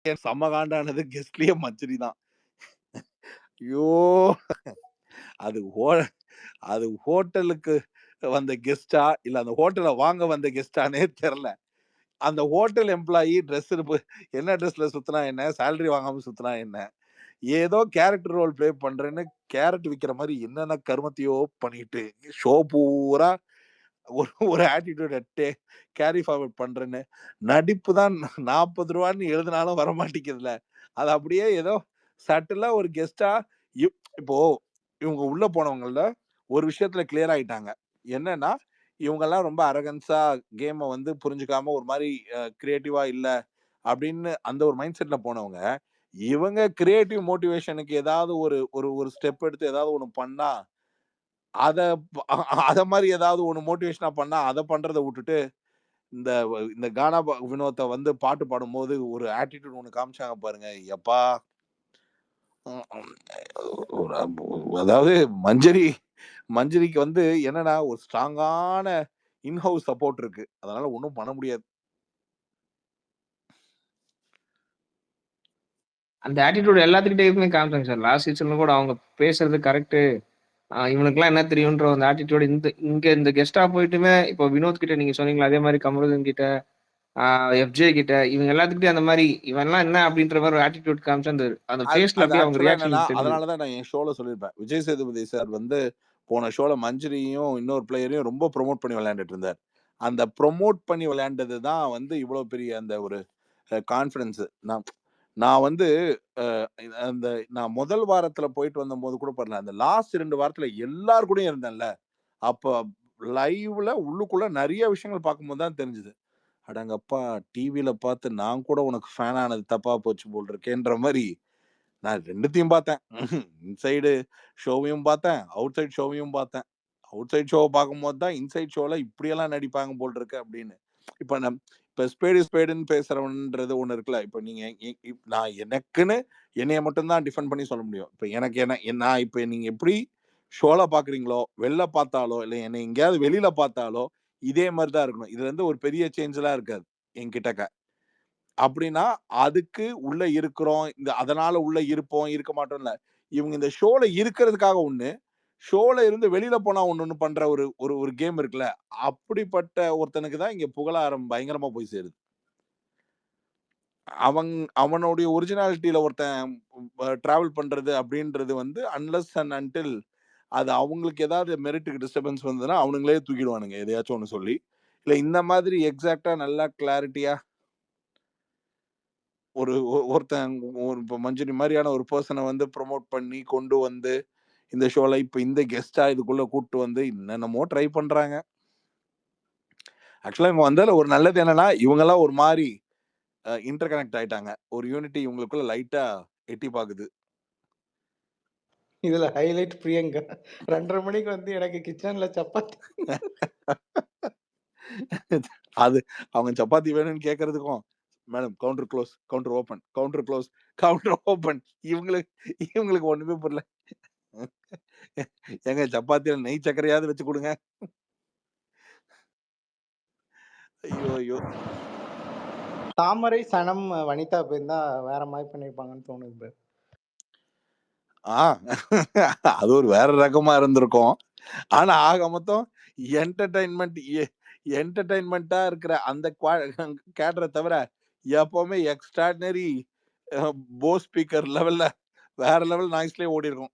செம்ம காண்டானது கெஸ்ட்லயே மஞ்சரி தான். ஐயோ! அது ஹோ அது ஹோட்டலுக்கு வந்த கெஸ்ட்டா, இல்ல அந்த ஹோட்டல வாங்க வந்த கெஸ்ட்டான்னே தெர்ல. அந்த ஹோட்டல் எம்ப்ளாயி ட்ரெஸ் என்ன ட்ரெஸ்ல சுத்துனா என்ன? சேலரி வாங்காம சுத்துனா என்ன? ஏதோ கேரக்டர் ரோல் ப்ளே பண்றேன்னு கேரட் விக்கிற மாரி என்னென்ன கருமத்தையோ பண்ணிட்டு, ஷோ பூரா ஒரு ஒரு ஆட்டிட்யூட கேரி ஃபார்வர்ட் பண்றேன்னு, நடிப்பு தான் ரூ. 40ன்னு எழுதினாலும் வரமாட்டேங்குதுல்ல. அது அப்படியே ஏதோ சட்டிலா ஒரு கெஸ்ட்டா இப்போ இவங்க உள்ள போனவங்கள்ல ஒரு விஷயத்துல கிளியர் ஆயிட்டாங்க. என்னன்னா, இவங்கலாம் ரொம்ப அரகன்ஸா கேம வந்து புரிஞ்சுக்காம ஒரு மாரி கிரியேட்டிவா இல்ல அப்படின்னு அந்த ஒரு மைண்ட் செட்ல போனவங்க, இவங்க கிரியேட்டிவ் மோட்டிவேஷனுக்கு ஏதாவது ஒரு ஒரு ஒரு ஸ்டெப் எடுத்து ஏதாவது ஒண்ணு பண்ணா, அத அத மாரி ஏதாவது ஒண்ணு மோட்டிவேஷனா பண்ணா, அத பண்றத வுட்டுட்டு, இந்த இந்த கானா வினோத்த வந்து பாட்டு பாடும்போது ஒரு ஆட்டிட்யூட் ஒண்ணு காமிச்சாங்க பாருங்க. எப்பா! ம், ம். அதாவது மஞ்சரி மஞ்சரிக்கு வந்து என்னன்னா, ஒரு ஸ்ட்ராங்கான இன் ஹவுஸ் சப்போர்ட் இருக்கு. அதனால ஒண்ணும் பண்ண முடியாது. அந்த ஆட்டிட்யூட் எல்லாத்துக்கிட்டயுமே காமிச்சாங்க சார். லாஸ்ட் சீசன்ல கூட அவங்க பேசுறது கரெக்ட்டு. இவனுக்குலாம் என்ன தெரியுன்ற அந்த ஆட்டிட்யூட் இங்க இந்த கெஸ்ட்டா போயிட்டுமே இப்போ வினோத் கிட்ட நீங்க சொன்னீங்கல்ல, அதே மாரி கமருதீன் கிட்ட, ஆ எஃப்ஜே கிட்ட இவங்க எல்லாத்துக்கிட்டயும் அந்த மாரி இவன்லாம் என்ன அப்படின்ற மாரி ஒரு ஆட்டிட்யூட் காமிச்சு அந்த அந்த அது ஃபேஸ்ல அது அப்படியே அவங்க ஆக்சுவலா என்னன்னா, ரியாக்ஷன் தெரிஞ்சது. அதனால தான் நான் என் ஷோல சொல்லியிருப்பேன். விஜய் சேதுபதி சார் வந்து போன ஷோல மஞ்சரியும், இன்னொரு பிளேயரையும் ரொம்ப புரமோட் பண்ணி விளையாண்டுட்டு இருந்தார். அந்த புரமோட் பண்ணி விளையாண்டது தான் வந்து இவ்வளோ பெரிய அந்த ஒரு கான்ஃபிடன்ஸ். நான் நான் வந்து அ அந்த நான் முதல் வாரத்துல போயிட்டு வந்தம்போது கூட பாருங்க, அந்த லாஸ்ட் 2 வாரத்துல எல்லார் கூடயும் இருந்தேன்ல. அப்ப லைவ்ல உள்ளுக்குள்ள நெறைய விஷயங்கள் பார்க்கும்போது தான் தெரிஞ்சது. அடங்கப்பா! டிவில பார்த்து நான் கூட உனக்கு ஃபேன் ஆனது தப்பா போச்சு போல இருக்கேன்ற மாரி, நான் 2த்தையும் பார்த்தேன். இன்சைடு ஷோவையும் பார்த்தேன். அவுட் சைட் ஷோவையும் பார்த்தேன். அவுட் சைட் ஷோவ பார்க்கும்போது தான், இன்சைட் ஷோல இப்படியெல்லாம் நடிப்பாங்க போல இருக்கு அப்படின்னு. இப்ப இப்ப ஸ்பேடு ஸ்பேடுன்னு பேசுறவன்றது ஒண்ணு இருக்குல்ல. இப்ப நீங்க நான் எனக்குன்னு என்னைய மட்டும் தான் டிஃபெண்ட் பண்ணி சொல்ல முடியும். இப்ப எனக்கு நான் இப்ப நீங்க எப்படி ஷோல பார்க்குறீங்களோ, வெளில பார்த்தாலோ, இல்ல என்னை எங்கேயாவது வெளியில பார்த்தாலோ, இதே மாரி தான் இருக்கணும். இதுல இருந்து ஒரு பெரிய சேஞ்ச்லாம் இருக்காது என்கிட்டக்க. அப்படின்னா, அதுக்கு உள்ள இருக்கிறோம். அதனால உள்ள இருப்போம், இருக்க மாட்டோம்னு இல்ல. இவங்க இந்த ஷோல இருக்கிறதுக்காக ஒண்ணு, ஷோல இருந்து வெளியில போனா ஒண்ணு பண்ற ஒரு ஒரு ஒரு கேம் இருக்குல்ல. அப்படிப்பட்ட ஒருத்தனுக்கு தான் இங்க புகழாரம் பயங்கரமா போய் சேருது. அவன் அவனுடைய ஒரிஜினாலிட்டில ஒருத்தன் டிராவல் பண்றது அப்படின்றது வந்து அன்லெஸ் அண்ட் அன்டில் அது அவங்களுக்கு ஏதாவது மெரிட்டுக்கு டிஸ்டர்பன்ஸ் வந்ததுன்னா, அவனுங்களே தூக்கிடுவானுங்க. எதையாச்சும் ஒண்ணு சொல்லி. இல்ல இந்த மாதிரி எக்ஸாக்ட்டா நல்லா கிளாரிட்டியா ஒரு ஒருத்தன் ஒரு இப்ப மஞ்சரி மாரியான ஒரு பெர்சன வந்து புரமோட் பண்ணி கொண்டு வந்து, இந்த ஷோல இப்ப இந்த கெஸ்ட்டா இதுக்குள்ள கூட்டு வந்து என்னென்னமோ ட்ரை பண்றாங்க. ஆக்சுவலா இவங்க வந்ததுல ஒரு நல்லது என்னன்னா, இவங்கலாம் ஒரு மாரி இன்டர் கனெக்ட் ஆயிட்டாங்க. ஒரு யூனிட்டி இவங்களுக்குள்ள லைட்டா எட்டி பாக்குது. இதுல ஹைலைட் பிரியங்கா 2:30 மணிக்கு வந்து எனக்கு கிச்சன்ல சப்பாத்தி. அது அவங்க சப்பாத்தி வேணும்னு கேட்கறதுக்கும், madam counter close, counter open, counter close, counter open. இவங்களுக்கு இவங்களுக்கு ஒண்ணுமே புரியல. ஏங்க சப்பாத்தில நெய் சர்க்கரையாவது வச்சு குடுங்க. ஐயோ! ஐயோ! தாமரை, சனம், வனிதா போயிருந்தா வேற மாரி பண்ணியிருப்பாங்கன்னு தோணுது ப்ரோ. ஆ அது ஒரு வேற ரகமா இருந்திருக்கும். ஆனா ஆக மொத்தம் என்டர்டெயின்மென்ட் என்டர்டெயின்மென்ட்டா இருக்கிற அந்த கேடர தவிர, எப்பவுமே எக்ஸ்ட்ரார்டினரி போஸ் ஸ்பீக்கர் லெவல்ல வேற லெவல் நாய்ஸ்லயே ஓடிருக்கும்.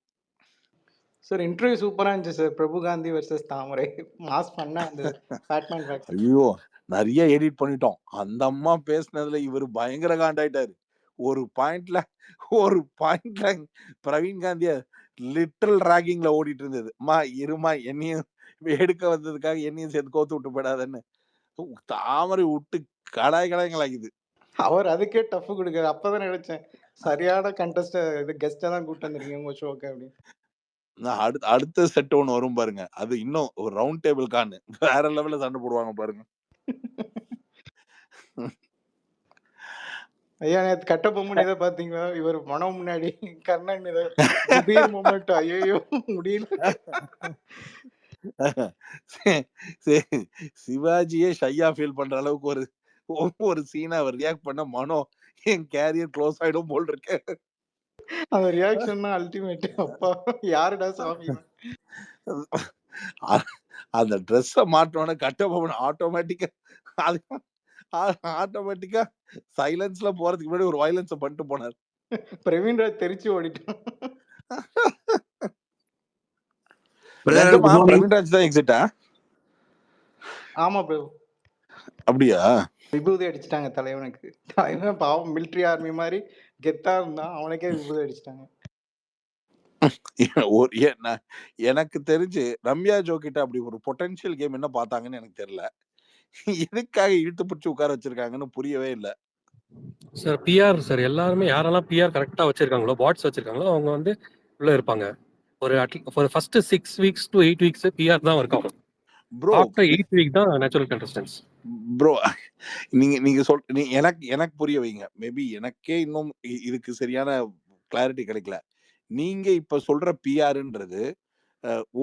சார் இன்டர்வியூ சூப்பரா இருந்துச்சு sir. Prabhugandhi versus Thamarai. Mass ஃபன்னா இருந்தது. Batman facts. ஐயோ! நெறைய எடிட் பண்ணிட்டோம். அந்த அம்மா பேசினதுல இவரு பயங்கர காண்டாயிட்டாரு. ஒரு பாயிண்ட்ல ஒரு பாயிண்ட்ல பிரவீன் காந்திய லிட்டரல் ராகிங்ல ஓடிட்டு இருந்தது. "அம்மா இரும்மா என்னையும் எடுக்க வந்ததுக்காக என்னையும் சேர்த்து கோத்து விட்டு போயிடாதன்னு." தாமரை விட்டு கலாய்க்குது. அவர் அதுக்கே டஃப் குடுக்காரு. அப்பதான் நினைச்சேன். சரியான இது கெஸ்ட்டா தான் கூட்டு வந்திருக்கீங்க உங்க ஷோக்கு அப்படின்னு. நான் அடுத்த செட் ஒண்ணு வரும் பாருங்க. அது இன்னும் ஒரு ரவுண்ட் டேபிள் கான்னு. வேற லெவல்ல சண்டை போடுவாங்க பாருங்க. ஐயா நேத்து கட்டபொம்மன் இத பாத்தீங்களா? இவர் மனம் முன்னாடி கர்ணன் இத சுபீர் மொமெண்ட் ஐயையோ முடியல. சிவாஜியே ஷையா ஃபீல் பண்ற அளவுக்கு ஒரு ஒரு சீன அவர் ரியாக்ட் பண்ண மனோ என் கேரியர் க்ளோஸ் ஆயிடும் போல் இருக்கு. அந்த ரியாக்ஷன் தான் அல்டிமேட். அப்பா யாருடா சாமி? அந்த ட்ரெஸ்ஸ மாட்டோன்னே கட்டபொம்மன் ஆட்டோமேட்டிக்கா அது ஆட்டோமேட்டிக்கா சைலன்ஸ்ல போறதுக்கு முன்னாடி ஒரு வயலன்ஸ பண்ணிட்டு போனார். பிரவீன்ராஜ் தெரிச்சு ஓடிட்டான். நிஜமா பிரவீன்ராஜ் தான் எக்ஸிட்டா? ஆமா ப்ரோ. அப்படியா? விபூதி அடிச்சிட்டாங்க தலைவனுக்கு. தலைவன் பாவம் மிலிட்டரி ஆர்மி மாதிரி கெத்தா இருந்தான், அவனுக்கே விபூதி அடிச்சிட்டாங்க. எனக்கு தெரிஞ்சு ரம்யா ஜோ கிட்ட அப்படி ஒரு பொட்டன்ஷியல் கேம் என்ன பார்த்தாங்கன்னு எனக்கு தெரியல. எதுக்காக இழுத்து பிடிச்சு உட்கார வச்சிருக்காங்கன்னு புரியவே இல்ல. சார் பிஆர் சார் எல்லாருமே யாரெல்லாம் பிஆர் கரெக்டா வச்சிருக்காங்களோ, பாட்ஸ் வச்சிருக்காங்களோ அவங்க வந்து உள்ள இருப்பாங்க. ஒரு first 6 weeks to 8 weeks PR தான் ஒர்க் ஆகும். ப்ரோ ஆஃப்டர் 8 week தான் நேச்சுரல் கண்டஸ்டன்ஸ். ப்ரோ நீங்க எனக்கு புரிய வைங்க. மேபி எனக்கே இன்னும் இதுக்கு சரியான கிளாரிட்டி கிடைக்கல. நீங்க இப்ப சொல்ற பிஆர்ன்றது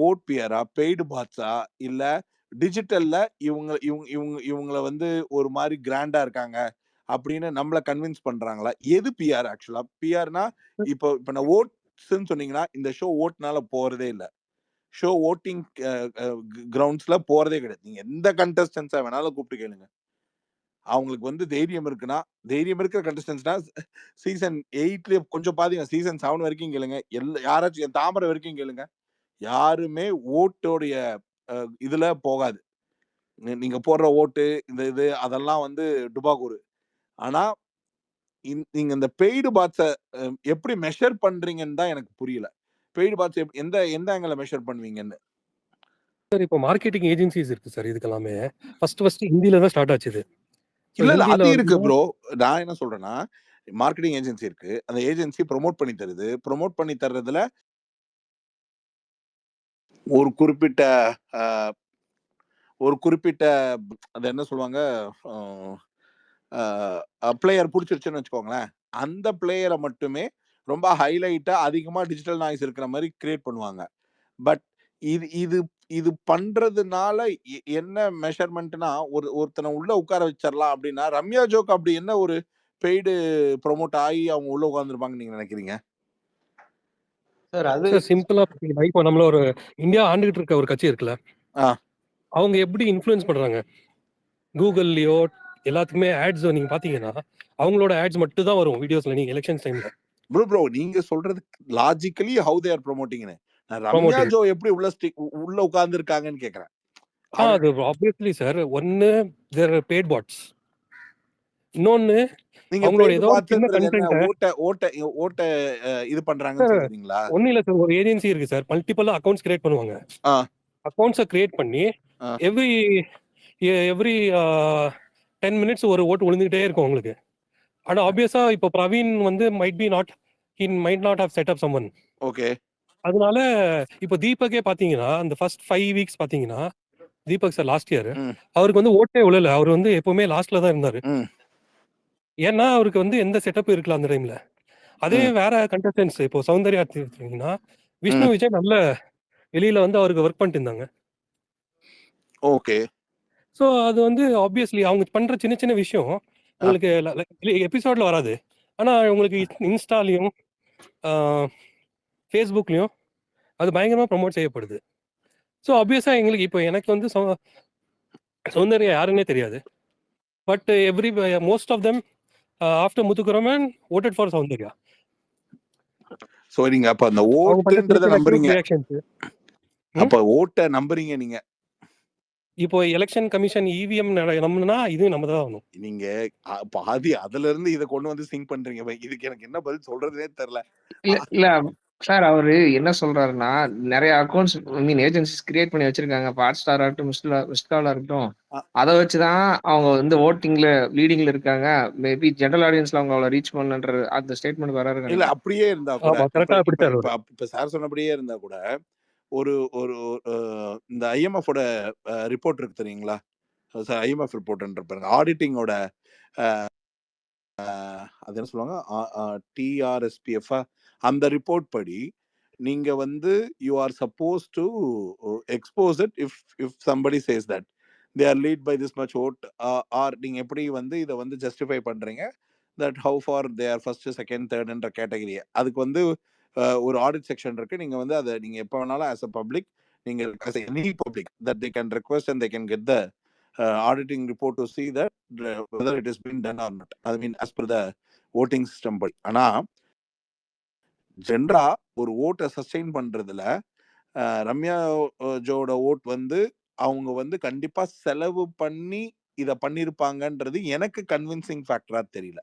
ஓட் பிஆரா, பெய்டு பாட்ஸா, இல்ல டிஜிட்டல்ல இவங்கள வந்து ஒரு மாதிரி கிராண்டா இருக்காங்க அப்படின்னு நம்மள கன்வின்ஸ் பண்றாங்களா? எது பிஆர் ஆக்சுவலா? பிஆர்னா இப்போ நான் ஓட்ஸ்ன்னு சொன்னீங்கன்னா இந்த ஷோ ஓட்னால போறதே இல்ல. ஷோ ஓட்டிங் கிரவுண்ட்ஸ்ல போறதே கிடையாது. நீங்க எந்த கண்டஸ்டன்ஸா வேணாலும் கூப்பிட்டு கேளுங்க. அவங்களுக்கு வந்து தைரியம் இருக்குன்னா, தைரியம் இருக்கிற கண்டஸ்டன்ஸ்னா சீசன் 8லயே கொஞ்சம் பாத்தீங்க, சீசன் 7 வரைக்கும் கேளுங்க. யாராச்சும் என் தாமரை வரைக்கும் கேளுங்க. யாருமே ஓட்டோடைய இதுல போகாது. நீங்க போடுற ஓட்டு இந்த இது அதெல்லாம் வந்து டுபாகூரு. ஆனா நீங்க இந்த பெய்டு பாட்ஸ எப்படி மெஷர் பண்றீங்கன்னு தான் எனக்கு புரியல. பெய்டு பாட்ஸ் எந்த ஆங்கிள்ல மெஷர் பண்ணுவீங்கன்னு. சார் இப்போ மார்க்கெட்டிங் ஏஜென்சிஸ் இருக்கு சார் இதுக்கெல்லாமே. ஃபர்ஸ்ட் ஹிந்தில தான் ஸ்டார்ட் ஆச்சு இது. இல்ல அது இருக்கு ப்ரோ. நான் என்ன சொல்றேன்னா, மார்க்கெட்டிங் ஏஜென்சி இருக்கு. அந்த ஏஜென்சி ப்ரோமோட் பண்ணி தருது. ப்ரோமோட் பண்ணி தர்றதுல ஒரு குறிப்பிட்ட அது என்ன சொல்லுவாங்க, பிளேயர் பிடிச்சிருச்சுன்னு வச்சுக்கோங்களேன். அந்த பிளேயரை மட்டுமே ரொம்ப ஹைலைட்டா அதிகமா டிஜிட்டல் நாய்ஸ் இருக்கிற மாதிரி கிரியேட் பண்ணுவாங்க. பட் இது பண்றதுனால என்ன மெஷர்மெண்ட்னா, ஒருத்தனை உள்ள உட்கார வச்சிடலாம் அப்படின்னா, ரம்யா ஜோக் அப்படி என்ன ஒரு பெய்டு ப்ரோமோட் ஆகி அவங்க உள்ள உட்கார்ந்துருப்பாங்கன்னு நீங்க நினைக்கிறீங்க? சார் அது சார் சிம்பிளா பாத்தீங்கன்னா இப்போ நம்மள ஒரு இந்தியா ஆண்டுகிட்டு இருக்க ஒரு கட்சி இருக்குல்ல, அவங்க எப்படி இன்ஃப்ளூயன்ஸ் பண்றாங்க? கூகுள்லயோ எல்லாத்துக்குமே ஆட்ஸ் நீங்க பாத்தீங்கன்னா அவங்களோட ஆட்ஸ் மட்டும் தான் வரும் வீடியோஸ்ல நீங்க எலெக்ஷன் டைம்ல. ப்ரோ நீங்க சொல்றது லாஜிக்கலி ஹவ் தே ஆர் ப்ரோமோட்டிங்னு. நான் ரம்யா ஜோ எப்படி உள்ள உட்கார்ந்து இருக்காங்கன்னு கேக்குறேன். அது ஆப்வியஸ்லி சார், ஒன்னு தேர் பெய்ட் பாட்ஸ், இன்னொன்னு அவங்களோட ஏதோ சின்ன கண்டென்ட் ஓட்ட இது பண்றாங்கன்னு சொல்றீங்களா? ஒண்ணு இல்ல சார், ஒரு ஏஜென்சி இருக்கு சார், மல்டிபிள் அக்கவுண்ட்ஸ் கிரியேட் பண்ணுவாங்க. அக்கவுண்ட்ஸை கிரியேட் பண்ணி எவ்ரி 10 minutes ஒரு ஓட்டு விழுந்துகிட்டே இருக்கும் உங்களுக்கு. ஆனா ஆப்வியஸா இப்போ பிரவீன் வந்து he might not have set up someone. Okay. அதனால இப்போ தீபக்கே பாத்தீங்கன்னா அந்த ஃபர்ஸ்ட் 5 weeks பாத்தீங்கன்னா, தீபக் சார் லாஸ்ட் இயர் அவருக்கு வந்து ஓட்டே விழல. அவர் வந்து எப்பவுமே லாஸ்ட்ல தான் இருந்தாரு. ஏன்னா அவருக்கு வந்து எந்த செட்டப் இருக்குல்ல அந்த டைம்ல. அதே வேற கண்டஸ்டன்ஸ் இப்போ சௌந்தர்யா எடுத்தீங்கன்னா, விஷ்ணு விஜய் நல்ல வெளியில வந்து அவருக்கு ஒர்க் பண்ணிட்டு இருந்தாங்க. ஓகே. சோ அது வந்து ஆப்வியஸ்லி அவங்க பண்ற சின்ன சின்ன விஷயம் உங்களுக்கு எபிசோட்ல வராது. ஆனா உங்களுக்கு இன்ஸ்டாலையும் ஃபேஸ்புக்லயும் அது பயங்கரமா ப்ரமோட் செய்யப்படுது. ஸோ ஆப்வியஸா எங்களுக்கு இப்போ எனக்கு வந்து சௌந்தர்யா யாருன்னே தெரியாது. But most of them after Muthukumaran voted for Soundarya. So நீங்க அப்ப அந்த ஓட்டுன்றத நம்புறீங்க. அப்ப ஓட்ட நம்புறீங்க நீங்க. இப்போ எலெக்ஷன் கமிஷன் இவிஎம் நம்புனா இது நம்ம தான் ஆகணும். நீங்க பாதி அதுல இருந்து இத கொண்டு வந்து சிங்க் பண்றீங்க. இதுக்கு எனக்கு என்ன பதில் சொல்றதுனே தெரியல. இல்ல சார், அவரு என்ன சொல்றாருன்னா, நிறைய அக்கௌண்ட்ஸ் ஏஜென்சிஸ் கிரியேட் பண்ணி வச்சிருக்காங்க. ஹாட் ஸ்டார் ஆகட்டும், மிஸ்காலா இருக்கட்டும். அதை வச்சுதான் அவங்க வந்து ஓட்டிங்ல லீடிங்ல இருக்காங்க. மேபி ஜெனரல் ஆடியன்ஸ்ல அவங்க அவளை ரீச் பண்ணன்ற அந்த ஸ்டேட்மெண்ட் வராரு. இல்ல அப்படியே இருந்தா கூட, இப்ப சார் சொன்னபடியே இருந்தா கூட, ஒரு இந்த ஐஎம்எஃப் ரிப்போர்ட் இருக்கு தெரியுங்களா? ஐஎம்எஃப் ரிப்போர்ட் பாருங்க, ஆடிட்டிங்கோட அது என்ன சொல்லுவாங்க, டிஆர்எஸ்பிஎஃப், அந்த ரிப்போர்ட் படி நீங்க வந்து you are supposed to expose it if somebody says that they are lead by this much vote, or நீங்க எப்படி வந்து இதை வந்து ஜஸ்டிஃபை பண்றீங்க, that how for they are first second தேர்ட்ன்ற கேட்டகரியை. அதுக்கு வந்து ஒரு ஆடிட் செக்ஷன் இருக்கு. நீங்க வந்து அதை நீங்க எப்போ வேணாலும் ஆஸ் அ பப்ளிக், நீங்க as any public that they can request and they can get the auditing report to see that whether it has been done or not. I mean as per the voting system படி. ஆனா ஜென்ரா ஒரு ஓட்டை sustain பண்றதுல Ramya ஜோட vote வந்து அவங்க வந்து கண்டிப்பா செலவு பண்ணி இத பண்ணிருப்பாங்கன்றது எனக்கு கன்வின்சிங் ஃபேக்டரா தெரியல.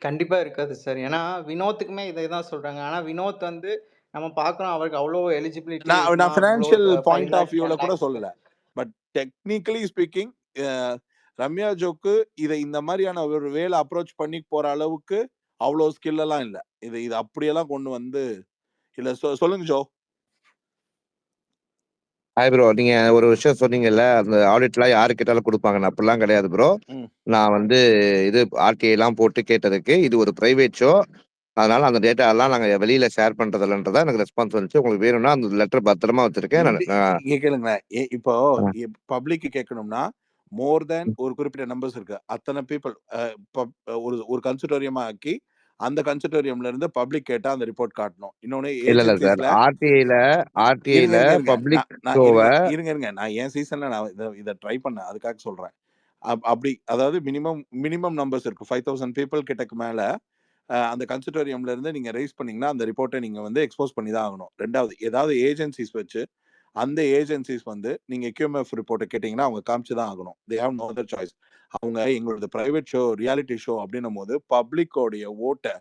கண்டிப்பா இருக்காது சார். ஏன்னா வினோத்துக்குமே இதை தான் சொல்றாங்க. ஆனா வினோத் வந்து நம்ம பார்க்கிறோம், அவருக்கு அவ்வளோ எலிஜிபிலிட்டி நான் இருக்குன்னா, அவ்வளோ ஃபினான்ஷியல் 5 பாயிண்ட் ஆஃப் லேக் வியூல 10 கூட லேக்ஸ் சொல்லல. But technically speaking Ramya joke இதை இந்த மாதிரியான ஒரு வேலை அப்ரோச் பண்ணி போற அளவுக்கு அவ்வளோ ஸ்கில் எல்லாம் இல்ல. இது அப்படியெல்லாம் கொண்டு வந்து இல்ல. சொல்லுங்க ஜோ. ஹாய் ப்ரோ, நீங்க ஒரு விஷயம் சொன்னீங்கல்ல, அந்த ஆடிட்லாம் யாரு கேட்டாலும் கொடுப்பாங்கன்னு. அப்படிலாம் கிடையாது ப்ரோ. நான் வந்து இது ஆர்டிஐ எல்லாம் போட்டு கேட்டதுக்கு இது ஒரு பிரைவேட் ஷோ, அதனால அந்த டேட்டா எல்லாம் நாங்க வெளியில ஷேர் பண்றதில்லன்றதா எனக்கு ரெஸ்பான்ஸ் வந்துச்சு. உங்களுக்கு வேணும்னா அந்த லெட்டர் பத்திரமா வச்சிருக்கேன். இங்க கேளுங்க. இப்போ பப்ளிக் கேட்கணும்னா மோர் தேன் ஒரு குறிப்பிட்ட நம்பர்ஸ் இருக்கு. அத்தனை பீப்புள் ஒரு கன்சிடோரியமா ஆக்கி அந்த கன்சிடோரியம்ல இருந்து பப்ளிக் கேட்டா அந்த ரிப்போர்ட் காட்டணும். இன்னொன்னு இல்ல சார், ஆர்டிஐல பப்ளிக் ஷோவ இருங்க. நான் என் சீசன்ல நான் இதை ட்ரை பண்ணேன், அதுக்காக சொல்றேன். அப்படி அதாவது மினிமம் நம்பர்ஸ் இருக்கு. 5000 பீப்புள் கிட்டக்கு மேல அந்த கன்சிடோரியம்ல இருந்து நீங்க ரைஸ் பண்ணீங்கன்னா அந்த ரிப்போர்ட்டை நீங்க வந்து எக்ஸ்போஸ் பண்ணி தான் ஆகணும். ரெண்டாவது ஏதாவது ஏஜென்சிஸ் வச்சு அந்த ஏஜென்சிஸ் வந்து நீங்க QMF ரிப்போர்ட்டை கேட்டீங்கன்னா அவங்க காமிச்சு தான் ஆகணும். They have no other choice. அவங்க எங்களோட பிரைவேட் ஷோ, ரியாலிட்டி ஷோ அப்படின்னும் போது பப்ளிக்கோடைய ஓட்டை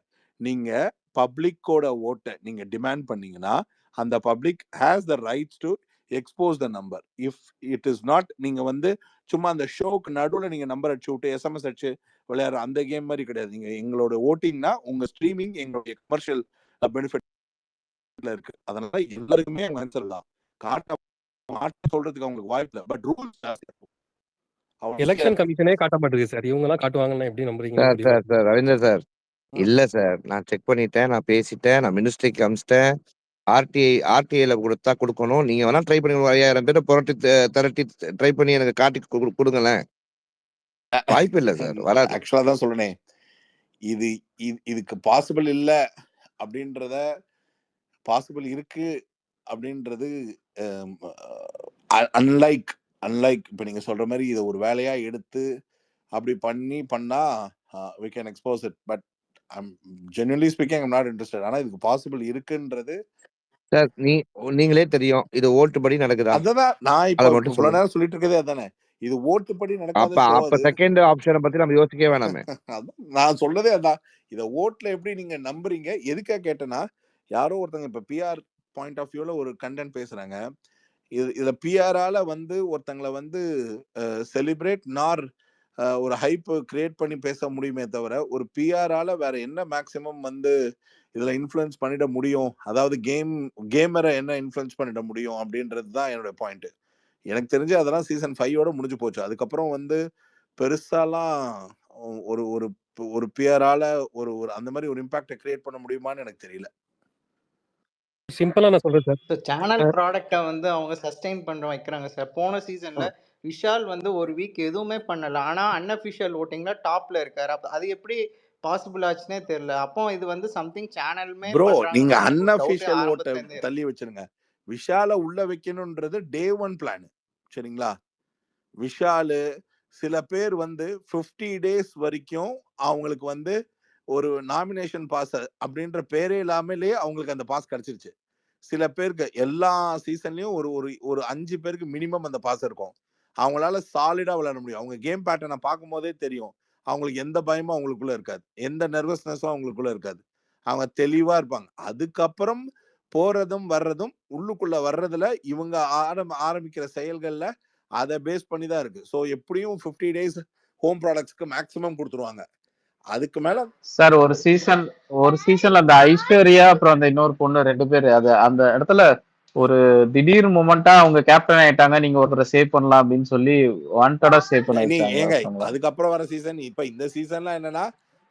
நீங்க டிமாண்ட் பண்ணீங்கன்னா அந்த public has the rights to expose the number. If it is not, நீங்க வந்து சும்மா அந்த ஷோக்கு நடுவில் நீங்க நம்பர் அடிச்சு விட்டு SMS அடிச்சு விளையாடுற அந்த கேம் மாதிரி கிடையாது. நீங்க எங்களோட ஓட்டிங்னா உங்க ஸ்ட்ரீமிங் எங்களுடைய கமர்ஷியல் பெனிஃபிட்ல இருக்கு. அதனால எல்லாருக்குமே ஆன்சர் தான். காட்ட சொல்றதுக்கு அவங்களுக்கு வாய்ப்பு இல்லை. பட் ரூல்ஸ் எலெக்ஷன் கமிஷனே காட்ட மாட்டேங்குது சார். இவங்க எல்லாம் காட்டுவாங்கன்னா எப்படி நம்புறீங்க? சார் ரவீந்தர் சார், இல்ல சார், நான் செக் பண்ணிட்டேன், நான் பேசிட்டேன், நான் மினிஸ்ட்ரிக்கு அமிச்சிட்டேன். ஆர்டிஐல கொடுத்தா கொடுக்கணும். நீங்க வேணா ட்ரை பண்ணி 5000 பேரை திரட்டி ட்ரை பண்ணி எனக்கு காட்டி கொடுங்களேன். வாய்ப்பு இல்ல சார், வராது. ஆக்சுவலா தான் சொல்லணேன், இதுக்கு பாசிபிள் இல்ல அப்படின்றத பாசிபிள் இருக்கு அப்படின்றது அன்லைக் இப்ப நீங்க சொல்ற மாதிரி இதை ஒரு வேலையா எடுத்து அப்படி பண்ணா we can expose it, but I'm genuinely speaking I'm not interested. ஆனா இதுக்கு பாசிபிள் இருக்குன்றது சார் நீங்களே தெரியும், இது ஓட்டுப்படி நடக்குதா? அதான் நான் இப்ப இவ்வளவு நேரம் சொல்லிட்டு இருக்கதே அதானே. இது ஓட்டுப்படி நடக்காத. அப்ப செகண்ட் ஆப்ஷனை பத்தி நம்ம யோசிக்கவே வேணாமே. நான் சொல்றதே அதான். இத ஓட்ல எப்படி நீங்க நம்புறீங்க? எதுக்கா கேட்டேன்னா, யாரோ ஒருத்தங்க இப்ப PR பாயிண்ட் ஆஃப் வியூல ஒரு கண்டென்ட் பேசுறாங்க. இத PRஆல வந்து ஒருத்தங்களை வந்து செலிப்ரேட் நார் ஒரு ஹைப் கிரியேட் பண்ணி பேச முடியுமே தவிர ஒரு PRஆல வேற என்ன மேக்சிமம் வந்து இதுல இன்ஃப்ளூயன்ஸ் பண்ணிட முடியும், அதாவது கேமரை என்ன இன்ஃப்ளூயன்ஸ் பண்ணிட முடியும் அப்படின்றது தான் என்னோட பாயிண்ட். எனக்கு தெரிஞ்சு அதெல்லாம் சீசன் 5ஓட முடிஞ்சு போச்சு. அதுக்கப்புறம் வந்து பெருசாலாம் ஒரு பியரால ஒரு அந்த மாதிரி ஒரு இம்பாக்டை கிரியேட் பண்ண முடியுமான்னு எனக்கு தெரியல. சிம்பிளா நான் சொல்றேன் சார். சேனல் ப்ராடக்ட்டை வந்து அவங்க சஸ்டெயின் பண்ண வைக்கிறாங்க சார். போன சீசன்ல விஷால் வந்து ஒரு வீக் எதுவுமே பண்ணல. ஆனா அன்அஃபிஷியல் ஓட்டிங்ல டாப்ல இருக்காரு. அப்ப அது எப்படி பாசிபிள் ஆச்சுன்னே தெரியல. அப்போ இது வந்து சம்திங் சேனலுமே ப்ரோ, பண்றாங்க. நீங்க அன்அஃபிஷியல் ஓட்டை தள்ளி வச்சிருங்க. விஷால உள்ள வைக்கணும்ன்றது டே 1 பிளான். சரிங்களா? விஷாலு சில பேர் வந்து 50 days வரைக்கும் அவங்களுக்கு வந்து ஒரு நாமினேஷன் பாஸ் அப்படின்ற பேரே இல்லாமலே அவங்களுக்கு அந்த பாஸ் கிடைச்சிருச்சு. சில பேருக்கு எல்லா சீசன்லயும் ஒரு 5 பேருக்கு மினிமம் அந்த பாஸ் இருக்கும். அவங்களால சாலிடா விளையாட முடியும். அவங்க கேம் பேட்டர்னை பார்க்கும் போதே தெரியும். அவங்களுக்கு எந்த பயமும் அவங்களுக்குள்ள இருக்காது, எந்த நர்வஸ்னஸும் அவங்களுக்குள்ள இருக்காது. அவங்க தெளிவா இருப்பாங்க. அதுக்கப்புறம் போறதும் வர்றதும் உள்ளுக்குள்ள வர்றதுல இவங்க ஆரம்பிக்கிற செயல்கள்ல அதை பேஸ் பண்ணி தான் இருக்கு. ஸோ எப்படியும் 50 days ஹோம் ப்ராடக்ட்ஸ்க்கு மேக்ஸிமம் கொடுத்துருவாங்க. அதுக்கு மேல சார் ஒரு சீசன்ல அந்த ஐஸ்வர்யா அப்புறம் அந்த இன்னொரு பொண்ணு 2 பேர் அந்த இடத்துல ஒரு திடீர் மொமெண்டா அவங்க கேப்டன் ஆயிட்டாங்க, நீங்க ஒருத்தரை சேவ் பண்ணலாம் அப்படின்னு சொல்லி வாண்டடா சேவ் பண்ண வச்சாங்க. அதுக்கப்புறம் வர சீசன் இப்ப இந்த சீசன்ல என்னன்னா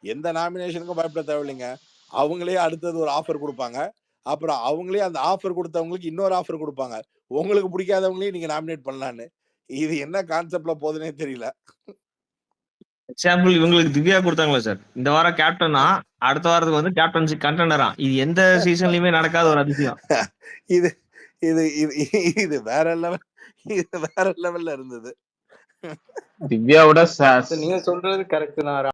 எந்த நாமினேஷனுக்கும் பயப்பட தேவையில்லைங்க. அவங்களே அடுத்தது ஒரு ஆஃபர் கொடுப்பாங்க. அப்புறம் அவங்களே அந்த ஆஃபர் கொடுத்தவங்களுக்கு இன்னொரு ஆஃபர் கொடுப்பாங்க. உங்களுக்கு பிடிக்காதவங்களையும் நீங்க நாமினேட் பண்ணலான்னு. இது என்ன கான்செப்ட்ல போகுதுன்னே தெரியல. எக்ஸாம்பிள் இவங்களுக்கு திவ்யா கொடுத்தாங்களா சார், இந்த வாரம் கேப்டனா, அடுத்த வாரத்துக்கு வந்து கேப்டன்சி கண்டெண்டரா. இது எந்த சீசன்லயுமே நடக்காத ஒரு அதிசயம். இது இது இது இது வேற லெவல், இது வேற லெவல்ல இருந்தது. திவ்யாவோட நீங்க சொல்றது கரெக்ட் தான்.